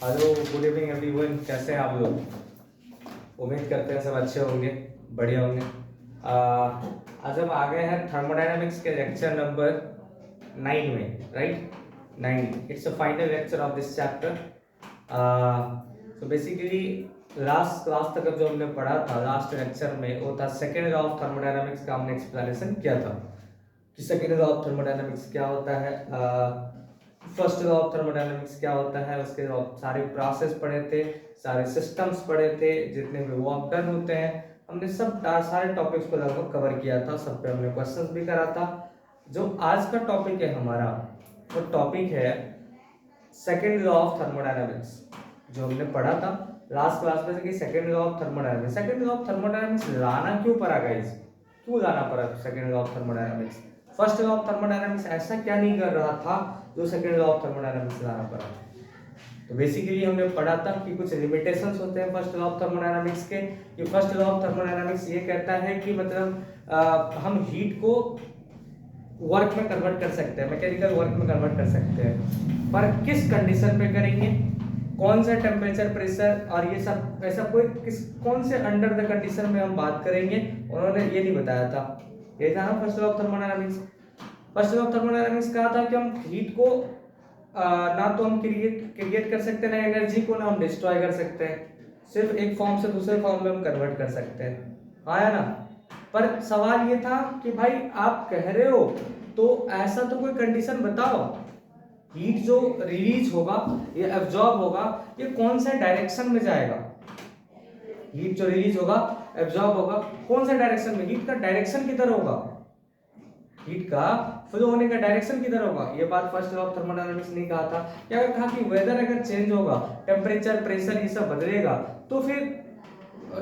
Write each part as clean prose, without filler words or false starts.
Hello, good evening everyone. कैसे हैं आप लोग? उम्मीद करते हैं सब अच्छे होंगे, बढ़िया होंगे। आज हम आ गए हैं थर्मोडायनामिक्स के लेक्चर नंबर 9 में, right? 9 it's a final lecture of this chapter. तो बेसिकली लास्ट क्लास तक जो हमने पढ़ा था, लास्ट लेक्चर में, वो था सेकेंड लॉ ऑफ थर्मोडायनामिक्स का हमने एक्सप्लेनेशन किया था कि सेकेंड लॉ ऑफ थर्मोडायनामिक्स क्या होता है, फर्स्ट लॉ ऑफ थर्मोडायनामिक्स क्या होता है, उसके सारे प्रोसेस पढ़े थे, सारे सिस्टम्स पढ़े थे, जितने भी वर्क डन होते हैं, हमने सब सारे टॉपिक्स को लगभग कवर किया था। सब पे हमने क्वेश्चंस भी करा था। जो आज का टॉपिक है हमारा, वो टॉपिक है सेकेंड लॉ ऑफ थर्मोडायनामिक्स, जो हमने पढ़ा था लास्ट क्लास में कि second law of thermodynamics. Second law of thermodynamics लाना क्यों पड़ा गाइस? क्यों लाना पड़ा second law of thermodynamics? First law of thermodynamics ऐसा क्या नहीं कर रहा था जो सेकेंड लॉ ऑफ थर्मोडायनामिक्स लाना पड़ा? तो बेसिकली हमने पढ़ा था कि कुछ लिमिटेशंस होते हैं फर्स्ट लॉ ऑफ थर्मोडायनामिक्स के। कि फर्स्ट लॉ ऑफ थर्मोडायनामिक्स ये कहता है कि मतलब हम हीट को वर्क में कन्वर्ट कर सकते हैं, मैकेनिकल वर्क में कन्वर्ट कर सकते हैं, पर किस कंडीशन पे करेंगे, कौन सा टेम्परेचर, प्रेशर और ये सब, ऐसा कोई कौन से अंडर द कंडीशन में हम बात करेंगे, उन्होंने ये नहीं बताया था। ये था ना first law of thermodynamics. First law of thermodynamics कहा था कि हम हीट को ना तो हम क्रिएट कर सकते हैं, ना एनर्जी को ना हम डिस्ट्रॉय कर सकते हैं, सिर्फ एक फॉर्म से दूसरे फॉर्म में हम कन्वर्ट कर सकते हैं, आया ना? पर सवाल ये था कि भाई आप कह रहे हो तो ऐसा तो कोई कंडीशन बताओ, हीट जो रिलीज होगा, ये एब्जॉर्ब होगा, ये कौन से डायरेक्शन में जाएगा? हीट जो रिलीज होगा, एब्जॉर्ब होगा, कौन से डायरेक्शन में? हीट का डायरेक्शन किधर होगा? हीट का फ्लो होने का डायरेक्शन किधर होगा? ये बात फर्स्ट लॉ ऑफ थर्मोडायनामिक्स ने कहा था। क्या कहा कि वेदर अगर चेंज होगा, टेम्परेचर, प्रेशर, ये सब बदलेगा, तो फिर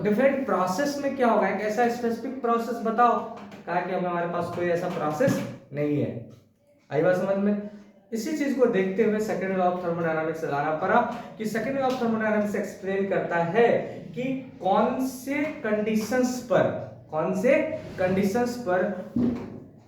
डिफरेंट प्रोसेस में क्या होगा? एक ऐसा स्पेसिफिक प्रोसेस बताओ। कहा कि हमारे पास कोई ऐसा प्रोसेस नहीं है। आई बात समझ में? इसी चीज को देखते हुए सेकेंड लॉ ऑफ थर्मोडायनामिक्स लाना पड़ा कि second law of thermodynamics explain करता है कि कौन से कंडीशंस पर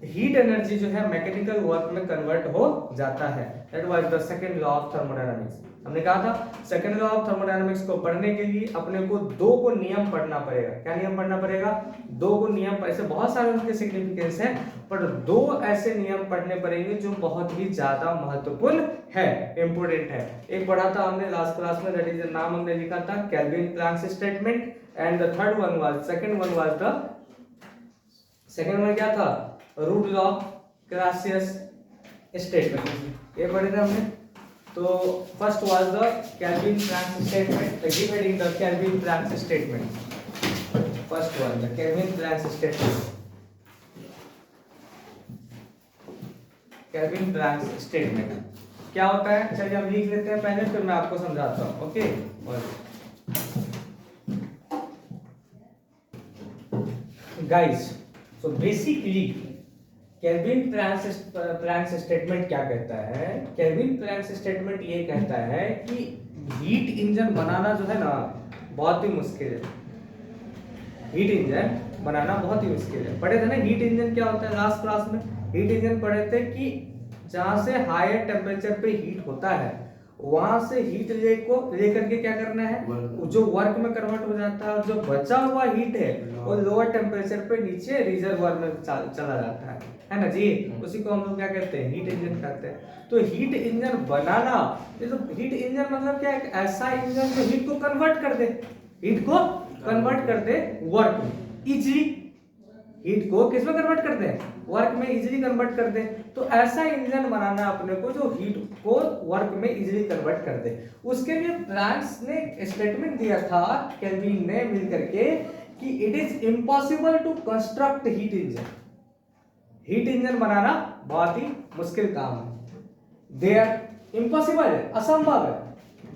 हीट एनर्जी जो है मैकेनिकल वर्क में कन्वर्ट हो जाता है। That was the second law of thermodynamics. हमने कहा था सेकंड लॉ ऑफ थर्मोडायनामिक्स को पढ़ने के लिए अपने को दो को नियम पढ़ना पड़ेगा। क्या नियम पढ़ना पड़ेगा? दो को नियम। ऐसे बहुत सारे उनके सिग्निफिकेंस हैं, पर दो ऐसे नियम पढ़ने पड़ेंगे जो बहुत ही ज्यादा महत्वपूर्ण है, इंपोर्टेंट है। एक पढ़ा था हमने लास्ट क्लास में, दैट इज द नाम हमने लिखा था Kelvin Planck statement, and the third one was, second one was the, second one क्या था? Rudolf Clausius statement. ये पढ़े थे हमने। तो first was the Kelvin Planck statement, given the Kelvin Planck statement. First one the Kelvin Planck statement, Kelvin Planck statement क्या होता है? चलिए हम लिख लेते हैं पहले, फिर मैं आपको समझाता हूं। Okay, guys, so basically Kelvin Planck statement क्या कहता है? केल्विन प्लैंक स्टेटमेंट ये कहता है कि हीट इंजन बनाना जो है ना, बहुत ही मुश्किल है। हीट इंजन बनाना बहुत ही मुश्किल है। पढ़े थे ना हीट इंजन क्या होता है लास्ट क्लास में? हीट इंजन पढ़े थे कि जहां से हायर टेम्परेचर पे हीट होता है, वहां से हीट लेकर के क्या करना है, जो वर्क में कन्वर्ट हो जाता है, और जो बचा हुआ हीट है वो लोअर टेम्परेचर पे नीचे रिजर्वायर में चला जाता है ना जी? उसी को हम लोग क्या कहते हैं? हीट इंजन कहते हैं। तो हीट इंजन बनाना, ये तो हीट इंजन मतलब क्या? एक ऐसा इंजन जो हीट को कन्वर्ट कर दे, हीट को कन्वर्ट कर दे वर्क में इजीली। हीट को किस में कन्वर्ट कर दे? वर्क में इजीली कन्वर्ट कर दे। तो ऐसा इंजन बनाना अपने को जो हीट को वर्क में इजीली कन्वर्ट कर दे। उसके लिए प्लैंक्स ने स्टेटमेंट दिया था केल्विन ने मिलकर के कि it is impossible to construct heat engine. Heat engine बनाना बहुत ही मुश्किल काम है। देयर इम्पॉसिबल है, असंभव है।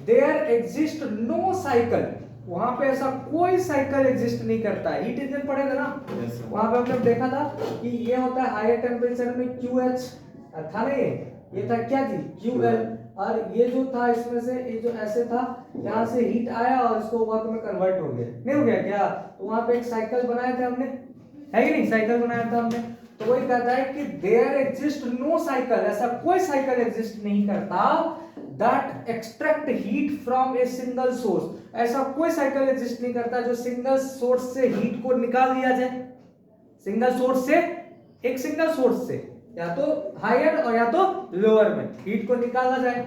देयर एग्जिस्ट नो साइकिल, वहां पे ऐसा कोई साइकिल एग्जिस्ट नहीं करता है। हीट इंजन पढ़े थे ना? वहां पे हमने देखा था कि ये होता है हायर टेम्परेचर में QH था ना, ये था क्या थी? QL। और ये जो था इसमें से, ये जो ऐसे था, यहाँ से हीट आया और इसको वर्क में कन्वर्ट हो गया, नहीं हो गया क्या? तो वहां पे एक साइकिल बनाए थे हमने, है कि नहीं? साइकिल बनाया था हमने। तो वही कहता है कि देयर एग्जिस्ट नो साइकिल, ऐसा कोई साइकिल एग्जिस्ट नहीं करता that extract heat from a single source. ऐसा कोई साइकिल एग्जिस्ट नहीं करता जो सिंगल सोर्स से हीट को निकाल दिया जाए। सिंगल सोर्स से, एक सिंगल सोर्स से या तो हायर और या तो लोअर में हीट को निकाला जाए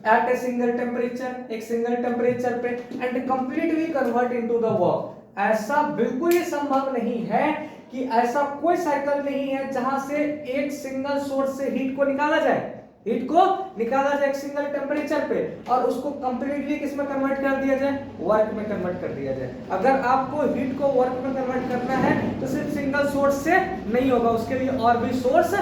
एट ए सिंगल टेम्परेचर, एक सिंगल टेम्परेचर पे, and completely convert into the work. ऐसा बिल्कुल ही संभव नहीं है कि ऐसा कोई साइकिल नहीं है जहां से एक सिंगल सोर्स से हीट को निकाला जाए, हीट को निकाला जाए एक सिंगल टेम्परेचर पे और उसको कंप्लीटली किस में कन्वर्ट कर दिया जाए, वर्क में कन्वर्ट कर दिया जाए। अगर आपको हीट को वर्क में कन्वर्ट करना है तो सिर्फ सिंगल सोर्स से नहीं होगा, उसके लिए और भी सोर्स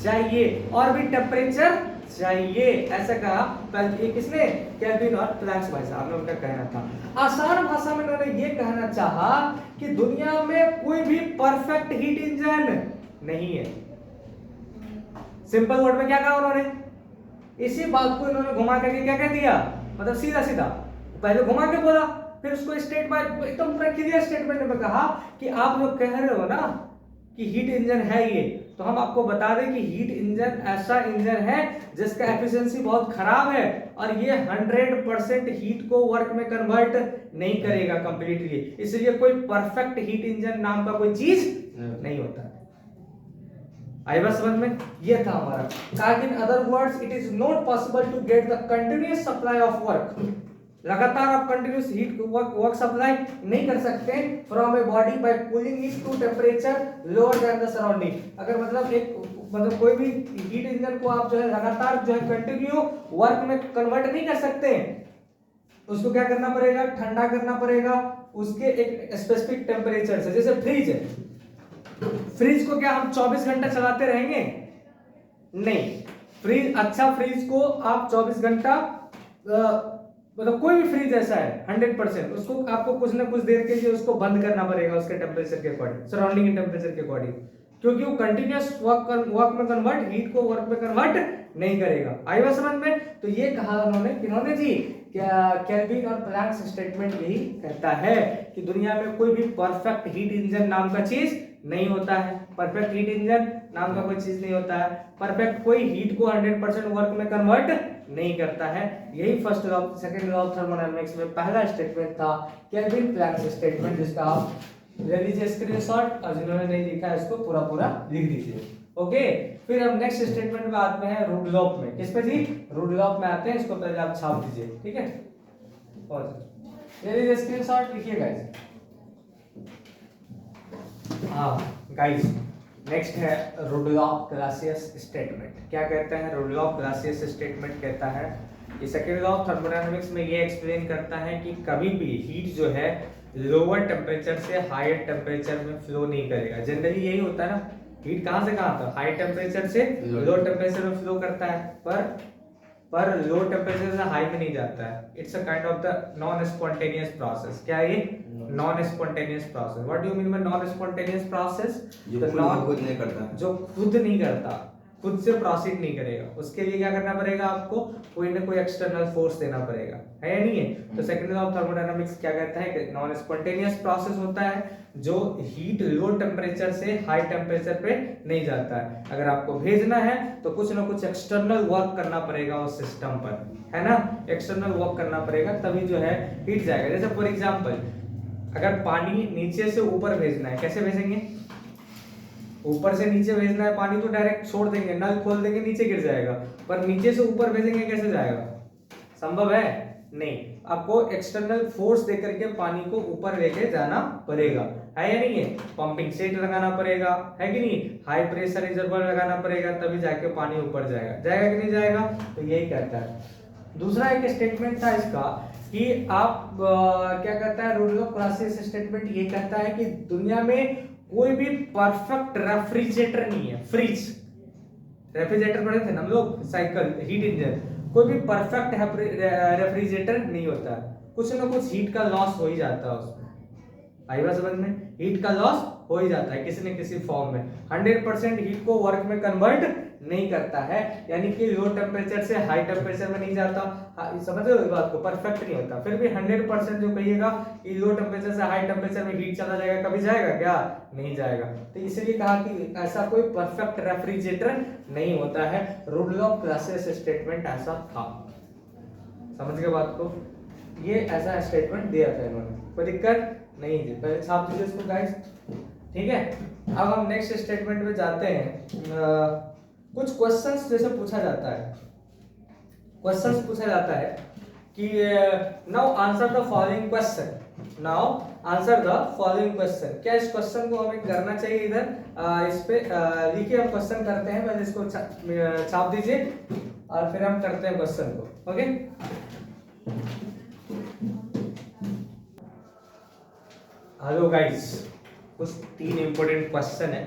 चाहिए और भी टेम्परेचर चाहिए। ऐसा कहा ये किसने, केल्विन और प्लैंक्स भाई साहब ने, उनका कहना था। आसान भाषा में उन्होंने ये कहना चाहा कि दुनिया में कोई भी परफेक्ट हीट इंजन नहीं है। सिंपल वर्ड में क्या कहा उन्होंने, इसी बात को इन्होंने घुमा करके क्या कह दिया, मतलब सीधा सीधा पहले घुमा के बोला, फिर उसको स्टेट बाय एकदम पूरा क्लियर स्टेटमेंट में कहा कि आप जो कह रहे हो ना कि हीट इंजन है ये, तो हम आपको बता दें कि हीट इंजन ऐसा इंजन है जिसका एफिशिएंसी बहुत खराब है और ये 100% हीट को वर्क में कन्वर्ट नहीं करेगा कंप्लीटली, इसलिए कोई परफेक्ट हीट इंजन नाम का कोई चीज नहीं होता है। आई बात समझ में, ये था हमारा कहा कि in other words it is not possible to get the continuous supply of work. लगातार आप कंटिन्यूअस हीट वर्क सप्लाई नहीं कर सकते from a body by cooling it to temperature lower than the surrounding. अगर मतलब कोई भी हीट इंजन को आप जो है लगातार जो है कंटिन्यू वर्क में कन्वर्ट नहीं कर सकते, उसको क्या करना पड़ेगा, ठंडा करना पड़ेगा उसके एक स्पेसिफिक टेम्परेचर से। जैसे फ्रिज है, फ्रिज को क्या हम 24 घंटा चलाते रहेंगे, नहीं। फ्रिज, अच्छा फ्रिज को आप 24 घंटा मतलब कोई भी फ्रिज ऐसा है 100%, उसको आपको कुछ ना कुछ देर के लिए उसको बंद करना पड़ेगा उसके टेम्परेचर के अकॉर्डिंग, सराउंडिंग के टेम्परेचर के अकॉर्डिंग, क्योंकि वो कंटिन्यूअस वर्क में कन्वर्ट, हीट को वर्क में कन्वर्ट नहीं करेगा। आई बात समझ में। तो ये कहा उन्होंने, किन्होंने जी, क्या केल्विन और प्लैंक्स स्टेटमेंट यही कहता है कि दुनिया में कोई भी परफेक्ट हीट इंजन नाम का चीज नहीं होता है, परफेक्ट हीट इंजन नाम का कोई चीज नहीं होता है, परफेक्ट कोई हीट को 100% वर्क में कन्वर्ट नहीं करता है। यही first law, second law of thermodynamics में पहला स्टेटमेंट था, केल्विन प्लैंक्स स्टेटमेंट, जिसका आप ले लीजिए स्क्रीनशॉट और जिन्होंने नहीं लिखा है इसको पूरा पूरा लिख दीजिए। ओके, फिर हम नेक्स्ट स्टेटमेंट में आते हैं रुडलॉफ में। किस पे जी, रुडलॉफ में आते हैं, इसको पहले आप छाप दीजिए, ठीक है। और ले लीजिए स्क्रीनशॉट, लिखिए गाइस। हाँ गाइस, नेक्स्ट है रुडलॉफ क्लासियस स्टेटमेंट। क्या कहता है रुडलॉफ क्लासियस स्टेटमेंट? कहता है कि सेकंड लॉ ऑफ थर्मोडायनामिक्स में ये एक्सप्लेन करता है कि कभी भी हीट जो है लोअर टेम्परेचर से हायर टेम्परेचर में फ्लो नहीं करेगा। जनरली यही होता है ना, हीट कहाँ से कहाँ था, हाई टेम्परेचर से लो टेम्परेचर में फ्लो करता है, पर लो टेम्परेचर से हाई में नहीं जाता है। It's a kind of the non spontaneous process. क्या है ये? Non spontaneous process. What do you mean by non spontaneous process? खुद नहीं करता, जो खुद नहीं करता, खुद से प्रोसीड नहीं करेगा, उसके लिए क्या करना पड़ेगा आपको, कोई ना कोई एक्सटर्नल फोर्स देना पड़ेगा, है या नहीं है? तो सेकंड लॉ ऑफ थर्मोडायनामिक्स क्या कहता है कि नॉन स्पॉन्टेनियस प्रोसेस होता है जो हीट लो टेम्परेचर से हाई टेम्परेचर पे नहीं जाता है। अगर आपको भेजना है तो कुछ ना कुछ एक्सटर्नल वर्क करना पड़ेगा उस सिस्टम पर, है ना, एक्सटर्नल वर्क करना पड़ेगा तभी जो है हीट जाएगा। जैसे फॉर एग्जांपल, अगर पानी नीचे से ऊपर भेजना है, कैसे भेजेंगे? ऊपर से नीचे भेजना है पानी तो डायरेक्ट छोड़ देंगे, नल खोल देंगे, नीचे गिर जाएगा। पर नीचे से ऊपर भेजेंगे, कैसे जाएगा? संभव है? नहीं। आपको एक्सटर्नल फोर्स देकर के पानी को ऊपर लेके जाना पड़ेगा, है या नहीं है? पंपिंग सेट लगाना पड़ेगा, है कि नहीं? हाई प्रेशर रिजर्वायर लगाना पड़ेगा, तभी जाके पानी ऊपर जाएगा। जाएगा कि नहीं जाएगा? तो यही कहता है। दूसरा एक स्टेटमेंट था इसका कि आप क्या कहता है रुडलॉफ क्लासियस स्टेटमेंट, ये कहता है कि दुनिया में कोई भी परफेक्ट रेफ्रिजरेटर नहीं है। फ्रिज, रेफ्रिजरेटर पढ़े थे ना हम लोग, साइकिल, हीट इंजन, कोई भी परफेक्ट रेफ्रिजरेटर नहीं होता, कुछ ना कुछ हीट का लॉस हो ही जाता है उसमें। आई बात समझ में? हीट का लॉस हो ही जाता है किसी न किसी फॉर्म में। 100% हीट को वर्क में कन्वर्ट नहीं करता है, यानी कि लो टेम्परेचर से हाई टेम्परेचर में नहीं जाता। समझ रहे हो इस बात को, परफेक्ट नहीं होता। फिर भी 100% जो कहिएगा कि लो टेम्परेचर से हाई टेम्परेचर में हीट चला जाएगा, कभी जाएगा क्या? नहीं जाएगा। तो इसलिए कहा कि ऐसा कोई परफेक्ट रेफ्रिजरेटर नहीं होता है। रूल ऑफ क्लासेस स्टेटमेंट ऐसा था, समझ गए बात को? ये ऐसा स्टेटमेंट दिया था इन्होंने, कोई दिक्कत नहीं थी। पहले छाप दीजिए इसको गाइस, ठीक है। अब हम नेक्स्ट स्टेटमेंट में जाते हैं। कुछ क्वेश्चंस जैसे पूछा जाता है, क्वेश्चंस पूछा जाता है कि now answer the following question, now answer the following question. क्या इस क्वेश्चन को हमें करना चाहिए? इधर इस पे लिखिए, हम क्वेश्चन करते हैं। पहले इसको छाप दीजिए और फिर हम करते हैं क्वेश्चन को, ओके। हेलो गाइस, कुछ 3 इंपॉर्टेंट क्वेश्चन है।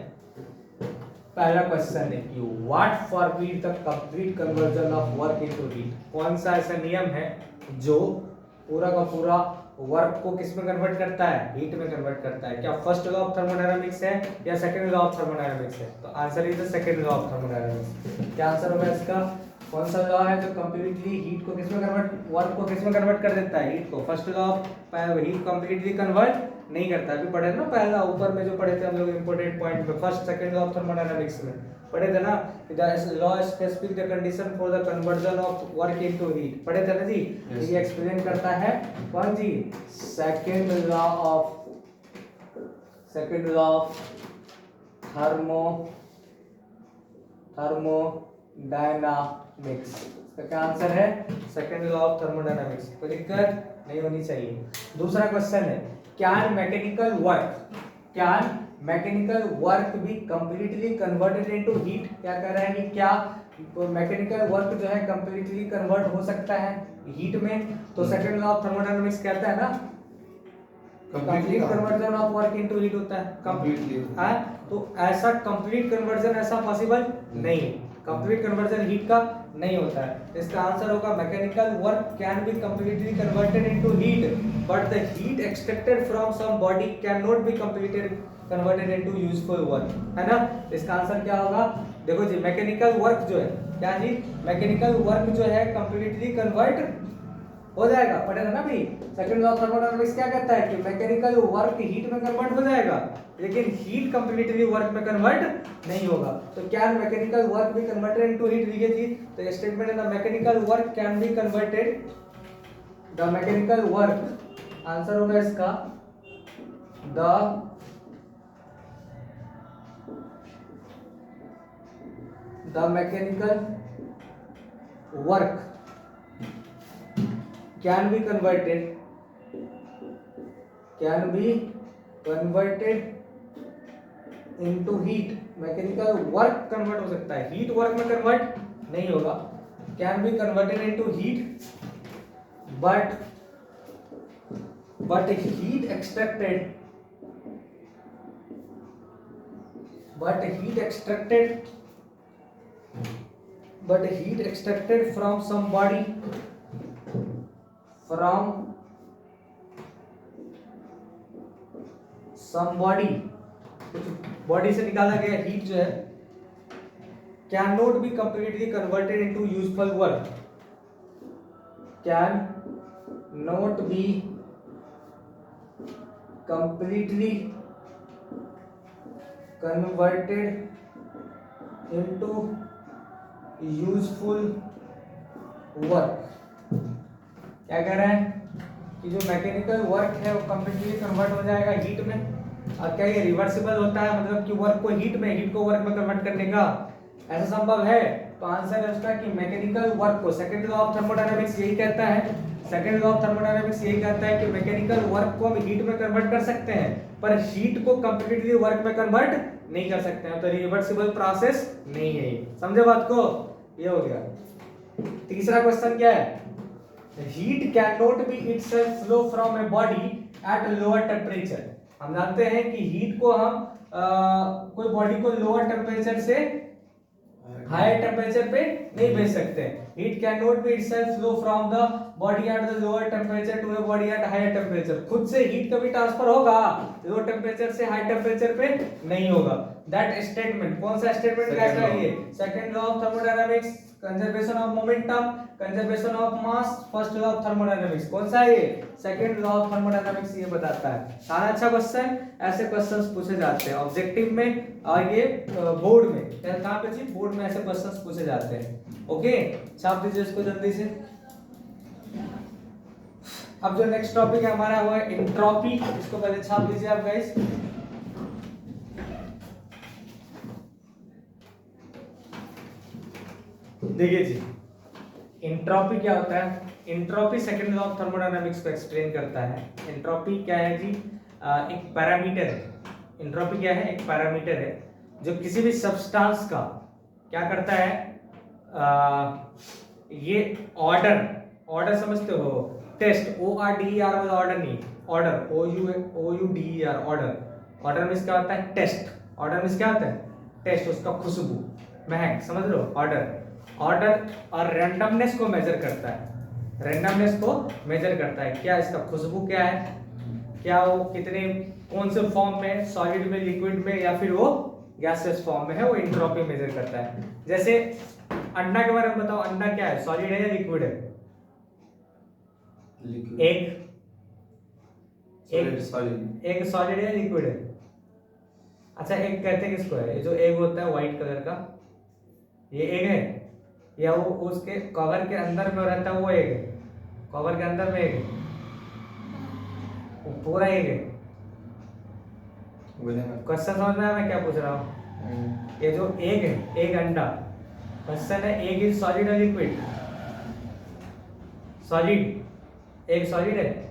पहला क्वेश्चन है कि what forbid the complete conversion of work into heat. कौन सा ऐसा नियम है जो पूरा का पूरा वर्क को किस में कन्वर्ट करता है? हीट में कन्वर्ट करता है। क्या फर्स्ट लॉ ऑफ थर्मोडायनामिक्स है या सेकंड लॉ ऑफ थर्मोडायनामिक्स है? तो answer is the second law of thermodynamics. क्या आंसर होगा इसका? कौन सा लॉ है जो कंप्लीटली हीट को किस में कन्वर्ट, वर्क को किस में कन्वर्ट कर देता है? हीट को। First law of heat completely convert नहीं करता। अभी पढ़े ना पहला ऊपर में जो पढ़े थे हम लोग इंपॉर्टेंट पॉइंट पे, first second law of thermodynamics में पढ़े थे ना, the law specific the condition for the conversion of work into heat, पढ़े थे ना जी। ये एक्सप्लेन करता है कौन जी? Second law of thermodynamics. इसका क्या आंसर है? Second law of thermodynamics. कोई दिक्कत नहीं होनी चाहिए। दूसरा क्वेश्चन है, can mechanical work be completely converted into heat. क्या कह रहा है कि क्या मैकेनिकल वर्क जो है कंप्लीटली कन्वर्ट हो सकता है हीट में? तो सेकंड लॉ ऑफ थर्मोडायनामिक्स कहता है ना complete conversion of work into heat होता है कंप्लीटली। हां, तो ऐसा कंप्लीट कन्वर्जन ऐसा पॉसिबल नहीं है। कंप्लीट कन्वर्जन हीट का नहीं होता है। इसका आंसर होगा mechanical work can be completely converted into heat but the heat extracted from some body can not be completed converted into useful work, है ना। इसका आंसर क्या होगा? देखो जी, मैकेनिकल वर्क जो है, क्या जी, मैकेनिकल वर्क जो है कंप्लीटली कन्वर्ट हो जाएगा, पढ़ेगा ना भाई। सेकंड लॉ ऑफ थर्मोडायनामिक्स क्या कहता है कि मैकेनिकल वर्क हीट में कन्वर्ट हो जाएगा, लेकिन हीट कंप्लीटली वर्क में कन्वर्ट नहीं होगा। तो can mechanical work be converted into heat, लिखिए जी। तो स्टेटमेंट है the mechanical work can be converted, the mechanical work, answer होगा इसका the mechanical work can be converted into heat। Mechanical work convert हो सकता है, हीट वर्क में convert नहीं होगा। can be converted into heat but heat extracted from some body, कुछ body से निकाला गया हीट जो है can not B completely converted into useful work, can not B completely converted into useful work. क्या कह रहे हैं कि जो मैकेनिकल वर्क है वो कंप्लीटली कन्वर्ट हो जाएगा हीट में। और क्या ये रिवर्सिबल होता है, मतलब कि वर्क को हीट को वर्क में कन्वर्ट करने का ऐसा संभव है? तो आंसर है उसका कि मैकेनिकल वर्क को, सेकंड लॉ ऑफ थर्मोडायनामिक्स यही कहता है, सेकंड लॉ ऑफ थर्मोडायनामिक्स यही कहता है कि मैकेनिकल वर्क को हम हीट में कन्वर्ट कर सकते हैं, पर हीट को कंप्लीटली वर्क में कन्वर्ट नहीं कर सकते हैं। तो रिवर्सिबल प्रोसेस नहीं है ये, समझे बात को? ये हो गया। तीसरा क्वेश्चन क्या है? Heat can not be itself flow from a body at lower temperature. हम जानते हैं कि हीट को हम कोई बॉडी को लोअर टेम्परेचर से हायर टेम्परेचर पे नहीं भेज सकते। Heat can not be itself flow from the body at the lower temperature to the body at higher temperature. खुद से हीट कभी ट्रांसफर होगा, लो टेम्परेचर से हाई टेम्परेचर पे नहीं होगा। दैट स्टेटमेंट, कौन सा स्टेटमेंट कहता है ये? Second law of thermodynamics, conservation of momentum, conservation of mass, first law of thermodynamics. कौन सा है ये? सेकंड लॉ ऑफ थर्मोडायनामिक्स ये बताता है। सारा अच्छा क्वेश्चन, ऐसे क्वेश्चंस पूछे जाते हैं ऑब्जेक्टिव में और ये बोर्ड में। कहां पे जी? बोर्ड में ऐसे क्वेश्चंस पूछे जाते हैं। ओके, छाप दीजिए इसको जल्दी से। अब जो नेक्स्ट टॉपिक है हमारा वो है एंट्रोपी। इसको पहले छाप दीजिए आप गाइस। देखिए जी, एंट्रोपी क्या होता है? Entropy second law of thermodynamics को एक्सप्लेन करता है। एंट्रोपी क्या है जी? एक पैरामीटर है। एंट्रोपी क्या है? एक पैरामीटर है जो किसी भी सब्सटेंस का क्या करता है? ये ऑर्डर समझते हो? Test, O R D R वाला ऑर्डर नहीं, order, O U D E R, order means क्या होता है? टेस्ट। ऑर्डर मींस क्या होता है? टेस्ट, उसका खुशबू, महक, समझ लो? ऑर्डर और रैंडमनेस को मेजर करता है। रैंडमनेस को मेजर करता है, क्या इसका खुशबू क्या है, क्या वो कितने कौन से फॉर्म में, सॉलिड में, लिक्विड में, या फिर वो गैसियस फॉर्म में है, वो एंट्रोपी मेजर करता है। जैसे अंडा के बारे में बताओ, अंडा क्या है? सॉलिड है या लिक्विड है? एग सॉलिड है, लिक्विड है? अच्छा, एग कहते हैं किसको है? ये जो एग होता है व्हाइट कलर का, ये एग है, या वो उसके कवर के अंदर में रहता है वो एग है? कवर के अंदर में एग है, वो पूरा एग है? क्वेश्चन समझ में आया मैं क्या पूछ रहा हूँ? ये जो एग है, एग अंडा, क्वेश्चन है एग इज सॉलिड और लिक्विड? सॉलिड, एग सॉलिड है?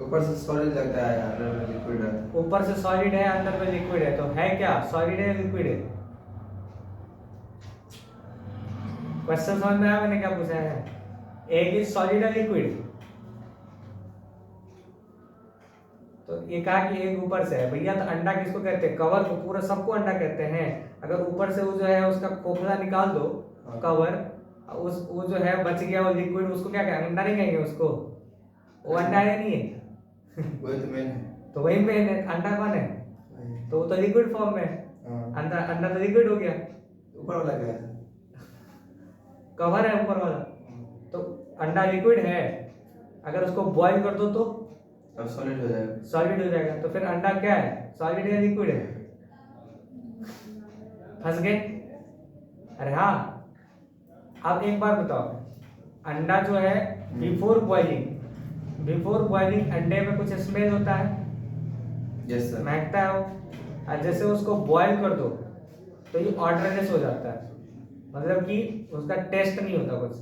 ऊपर से सॉलिड लगता है, अंदर में लिक्विड है। ऊपर से सॉलिड है, अंदर में लिक्विड है, तो है क्या? सॉलिड है या लिक्विड है? क्वेश्चन समझ में आया मैंने क्या पूछा है? एग इज सॉलिड और लिक्विड? तो ये कहा कि एग ऊपर से है। भैया तो अंडा किसको कहते हैं? कवर को, पूरा सबको अंडा कहते हैं। अगर ऊपर से वो जो है उसका खोखला निकाल दो, कवर, वो जो है बच गया वो लिक्विड, उसको क्या कहेंगे? अंडा नहीं कहेंगे उसको? वो अंडा है नहीं है? वही तो मेन है। तो वही मेन है, अंडा कौन है? तो वो तो लिक्विड फॉर्म में है। अंडा तो लिक्विड हो गया। ऊपर वाला क्या है? कवर है ऊपर वाला, तो अंडा लिक्विड है। अगर उसको बॉईल कर दो तो अब सॉलिड हो जाएगा। सॉलिड हो जाएगा। तो फिर अंडा क्या है? सॉलिड या लिक्विड है? फंस गए? अरे हाँ, अब एक बार बताओ, अंडा जो है बिफोर बॉइलिंग अंडे में कुछ स्मेल होता है? Yes sir. महकता है वो। और जैसे उसको बॉईल कर दो तो ये ऑर्डरनेस हो जाता है, मतलब कि उसका टेस्ट नहीं होता कुछ।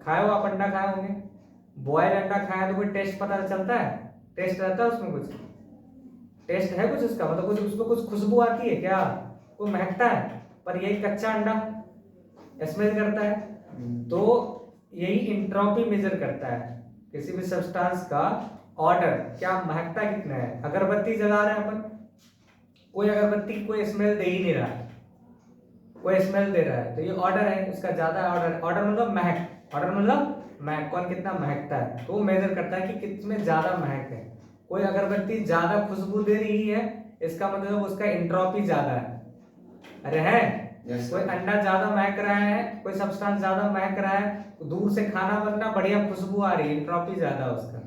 खाए हो आप अंडा? खाए होंगे। बॉयल अंडा खाया तो कोई टेस्ट पता चलता है? टेस्ट रहता है उसमें? कुछ टेस्ट है कुछ उसका? मतलब कुछ उसमें कुछ खुशबू आती है क्या? वो महकता है। पर यही कच्चा अंडा स्मेल करता है। तो यही एंट्रोपी मेजर करता है किसी भी सब्सटेंस का ऑर्डर, क्या महकता कितना है। अगरबत्ती जला रहे हैं अपन, कोई अगरबत्ती कोई स्मेल दे ही नहीं रहा है, कोई स्मेल दे रहा है, तो ये ऑर्डर है, उसका ज्यादा ऑर्डर। ऑर्डर मतलब महक, ऑर्डर मतलब महक, कौन कितना महकता है, तो वो मेजर करता है कि कितने ज्यादा महक है। कोई अगरबत्ती ज्यादा खुशबू दे रही है, इसका मतलब उसका एंट्रोपी ज्यादा है। अरे है, कोई अंडा ज्यादा महक रहा है, कोई सब्सटेंस ज्यादा महक रहा है, तो दूर से खाना बनना बढ़िया खुशबू आ रही है, एंट्रोपी ज्यादा है उसका।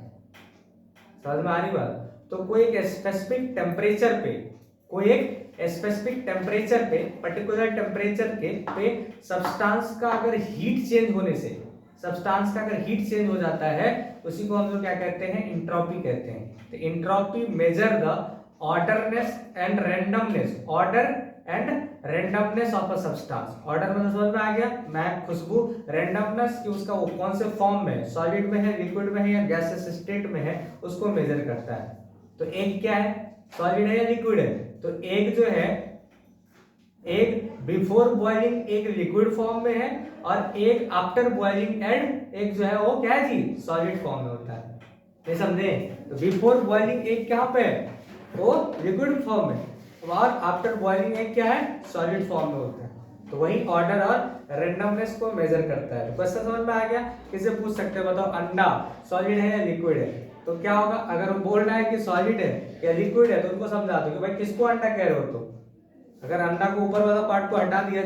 समझ में आ रही बात? तो कोई एक स्पेसिफिक टेम्परेचर पे, पर्टिकुलर टेम्परेचर के पे सब्सटेंस का अगर हीट चेंज होने से, सब्सटेंस का अगर हीट चेंज हो जाता है, उसी को हम लोग क्या कहते हैं? एंट्रोपी कहते हैं। तो entropy measure the orderness and randomness, order and randomness of a substance. Order मतलब समझ में आ गया, महक, खुशबू। रैंडमनेस कि उसका वो कौन से फॉर्म में, सॉलिड में है, लिक्विड में है, या गैसियस स्टेट में है, उसको मेजर करता है। तो एग क्या है? सॉलिड है या लिक्विड है? तो एग जो है, एग बिफोर बॉइलिंग एक लिक्विड फॉर्म में है, और egg after boiling and egg जो है वो क्या है जी? सॉलिड फॉर्म में होता है। नहीं समझे? तो बिफोर बॉइलिंग एग कहां पे है? वो लिक्विड फॉर्म में। और आफ्टर बॉइलिंग एग क्या है, सॉलिड फॉर्म में होता है। तो वही ऑर्डर और रेंडमनेस को मेजर करता है। क्वेश्चन समझ में आ गया? किसे पूछ सकते हैं बताओ, अंडा सॉलिड है या लिक्विड है? तो क्या होगा, अगर वो बोल रहा है कि सॉलिड है या लिक्विड है तो उनको समझा दो कि भाई किसको अंडा कह रहे हो तुम। अगर अंडा को ऊपर वाला पार्ट को हटा दिया